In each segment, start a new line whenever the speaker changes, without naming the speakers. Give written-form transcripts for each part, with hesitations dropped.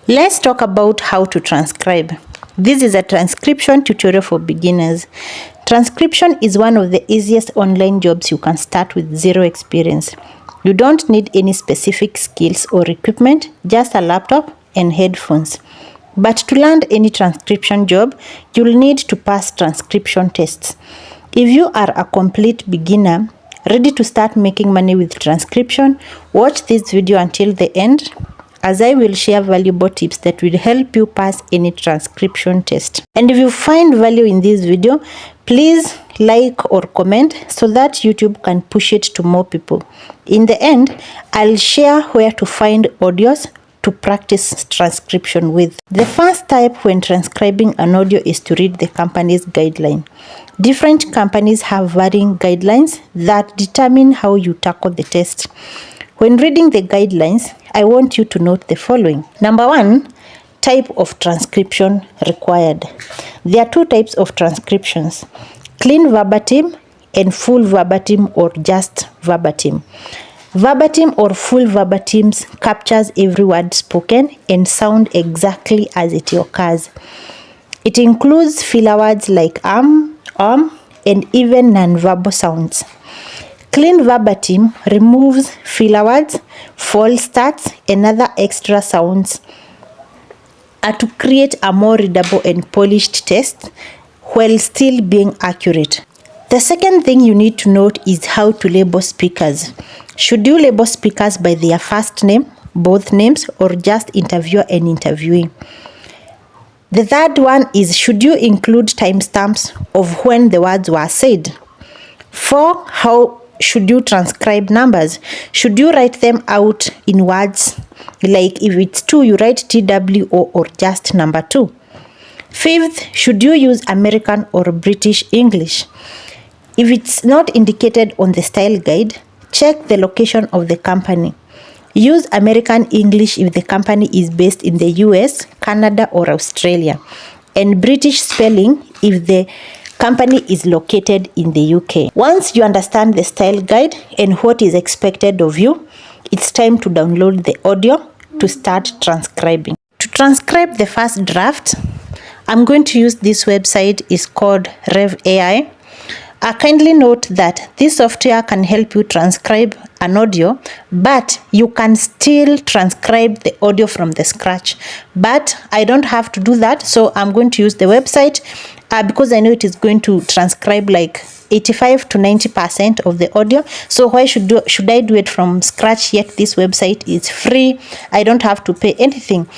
Let's talk about how to transcribe. This is a transcription tutorial for beginners. Transcription is one of the easiest online jobs you can start with zero experience. You don't need any specific skills or equipment, just a laptop and headphones. But to land any transcription job, you'll need to pass transcription tests. If you are a complete beginner, ready to start making money with transcription, watch this video until the end, as I will share valuable tips that will help you pass any transcription test. And if you find value in this video, please like or comment so that YouTube can push it to more people. In the end, I'll share where to find audios to practice transcription with. The first step when transcribing an audio is to read the company's guideline. Different companies have varying guidelines that determine how you tackle the test. When reading the guidelines, I want you to note the following. Number 1, type of transcription required. There are 2 types of transcriptions: clean verbatim and full verbatim or just verbatim. Verbatim or full verbatims captures every word spoken and sound exactly as it occurs. It includes filler words like and even non-verbal sounds. Clean verbatim removes filler words, false starts, and other extra sounds to create a more readable and polished text while still being accurate. The second thing you need to note is how to label speakers. Should you label speakers by their first name, both names, or just interviewer and interviewee? The third one is, should you include timestamps of when the words were said? 4, how should you transcribe numbers? Should you write them out in words? Like if it's 2, you write TWO or just number 2. 5th, should you use American or British English? If it's not indicated on the style guide, check the location of the company. Use American English if the company is based in the US, Canada, or Australia, and British spelling if the company is located in the UK. Once you understand the style guide and what is expected of you, it's time to download the audio to start transcribing. To transcribe the first draft, I'm going to use this website. It's called RevAI. Kindly note that this software can help you transcribe an audio, but you can still transcribe the audio from the scratch. But I don't have to do that, so I'm going to use the website because I know it is going to transcribe like 85 to 90% of the audio. So why should I do it from scratch? Yet this website is free. I don't have to pay anything.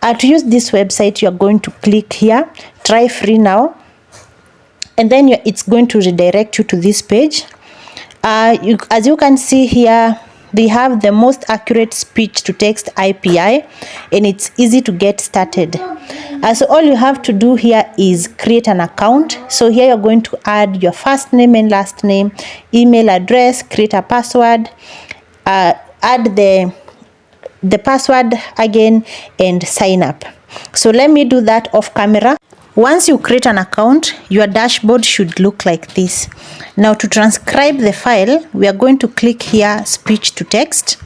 To use this website, you are going to click here, try free now. And then it's going to redirect you to this page. As you can see here, they have the most accurate speech-to-text API, and it's easy to get started. So all you have to do here is create an account. So here you're going to add your first name and last name, email address, create a password, add the password again, and sign up. So let me do that off camera. Once you create an account, your dashboard should look like this. Now to transcribe the file, we are going to click here, speech to text,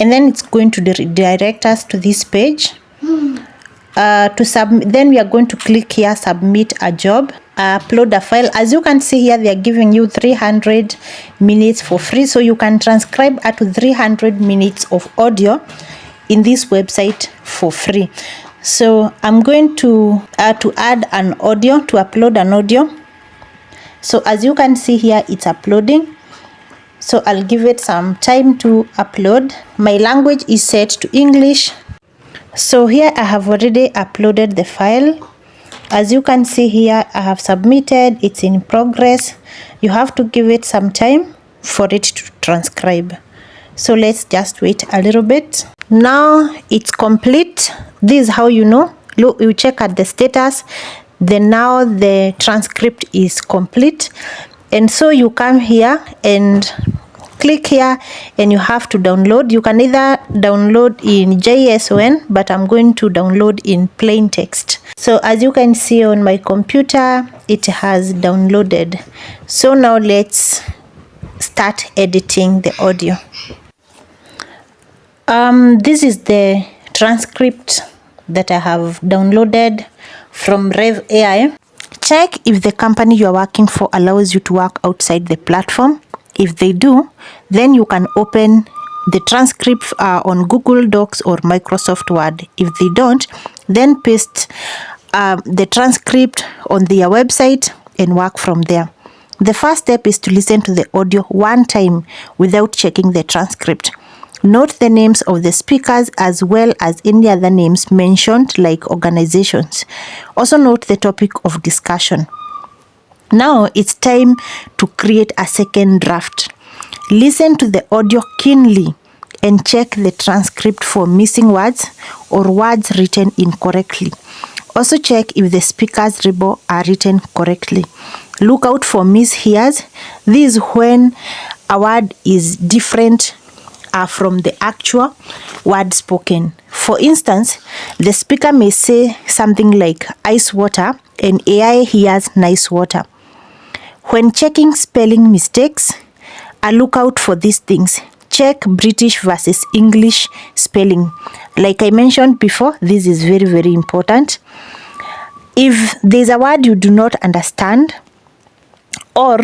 and then it's going to redirect us to this page. Then we are going to click here, submit a job, upload a file. As you can see here, they are giving you 300 minutes for free, so you can transcribe up to 300 minutes of audio in this website for free. So I'm going to add an audio, to upload an audio. So as you can see here, it's uploading. So I'll give it some time to upload. My language is set to English. So here I have already uploaded the file. As you can see here, I have submitted. It's in progress. You have to give it some time for it to transcribe. So let's just wait a little bit. Now it's complete. This is how you know. Look, you check at the status. Then now the transcript is complete. And so you come here and click here and you have to download. You can either download in JSON, but I'm going to download in plain text. So as you can see on my computer, it has downloaded. So now let's start editing the audio. This is the transcript that I have downloaded from Rev AI. Check if the company you are working for allows you to work outside the platform. If they do, then you can open the transcript on Google Docs or Microsoft Word. If they don't, then paste the transcript on their website and work from there. The first step is to listen to the audio one time without checking the transcript. Note the names of the speakers as well as any other names mentioned, like organizations. Also note the topic of discussion. Now it's time to create a second draft. Listen to the audio keenly and check the transcript for missing words or words written incorrectly. Also check if the speaker's rebel are written correctly. Look out for mishears. This is when a word is different from the actual word spoken. For instance, the speaker may say something like ice water and AI hears nice water. When checking spelling mistakes, look out for these things. Check British versus English spelling. Like I mentioned before, this is very, very important. If there's a word you do not understand, or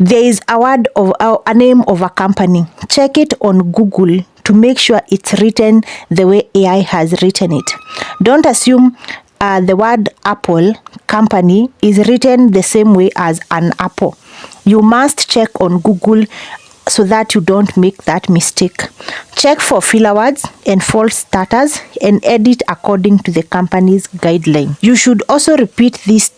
there is a word of a name of a company, check it on Google to make sure it's written the way AI has written it. Don't assume the word Apple company is written the same way as an apple. You must check on Google so that you don't make that mistake. Check for filler words and false starters and edit according to the company's guideline. You should also repeat this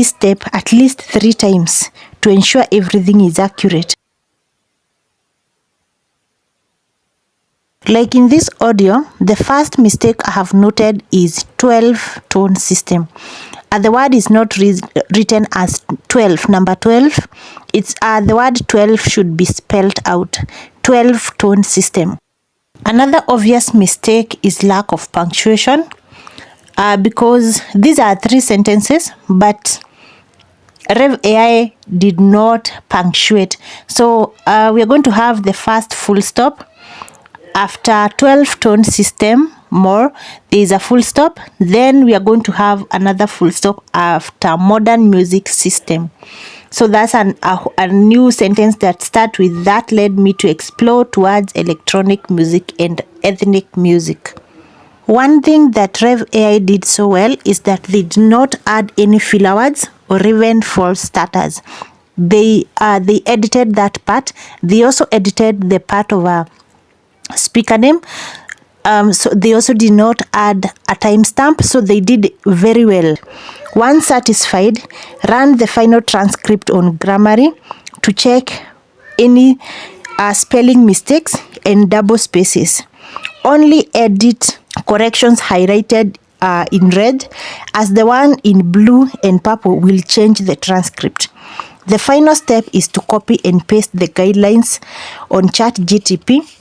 step at least 3 times to ensure everything is accurate. Like in this audio, the first mistake I have noted is 12 tone system. The word is not written as 12, number 12. It's the word 12 should be spelled out, 12 tone system. Another obvious mistake is lack of punctuation, because these are 3 sentences, but Rev AI did not punctuate. So we are going to have the first full stop. After 12 tone system more, there is a full stop. Then we are going to have another full stop after modern music system. So that's a new sentence that starts with that led me to explore towards electronic music and ethnic music. One thing that Rev AI did so well is that they did not add any filler words or even false starters. They edited that part. They also edited the part of a speaker name. So they also did not add a timestamp, so they did very well. Once satisfied, run the final transcript on Grammarly to check any spelling mistakes and double spaces. Only edit corrections highlighted in red, as the one in blue and purple will change the transcript. The final step is to copy and paste the guidelines on ChatGPT.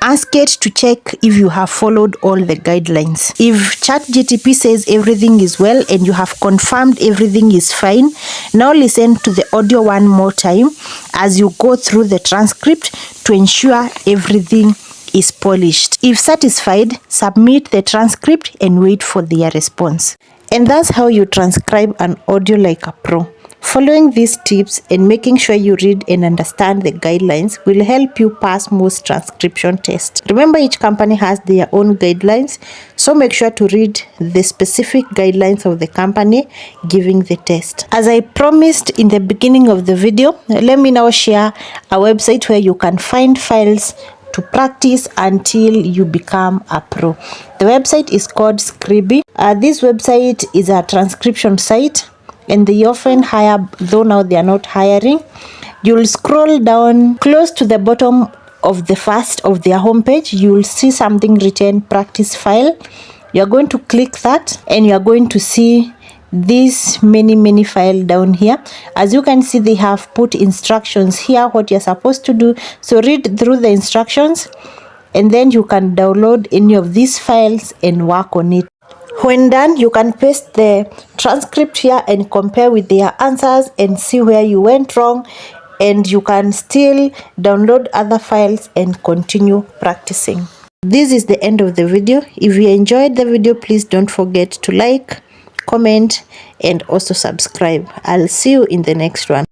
Ask it to check if you have followed all the guidelines. If ChatGPT says everything is well and you have confirmed everything is fine, now listen to the audio one more time as you go through the transcript to ensure everything is polished. If satisfied, submit the transcript and wait for their response. And that's how you transcribe an audio like a pro. Following these tips and making sure you read and understand the guidelines will help you pass most transcription tests. Remember, each company has their own guidelines, so make sure to read the specific guidelines of the company giving the test. As I promised in the beginning of the video, let me now share a website where you can find files to practice until you become a pro. The website is called Transcribe. This website is a transcription site, and they often hire, though now they are not hiring. You'll scroll down close to the bottom of the first of their homepage. You'll see something written practice file. You're going to click that and you're going to see this many file down here. As you can see, they have put instructions here what you're supposed to do. So read through the instructions and then you can download any of these files and work on it. When done, you can paste the transcript here and compare with their answers and see where you went wrong, and you can still download other files and continue practicing. This is the end of the video. If you enjoyed the video, please don't forget to like, comment, and also subscribe. I'll see you in the next one.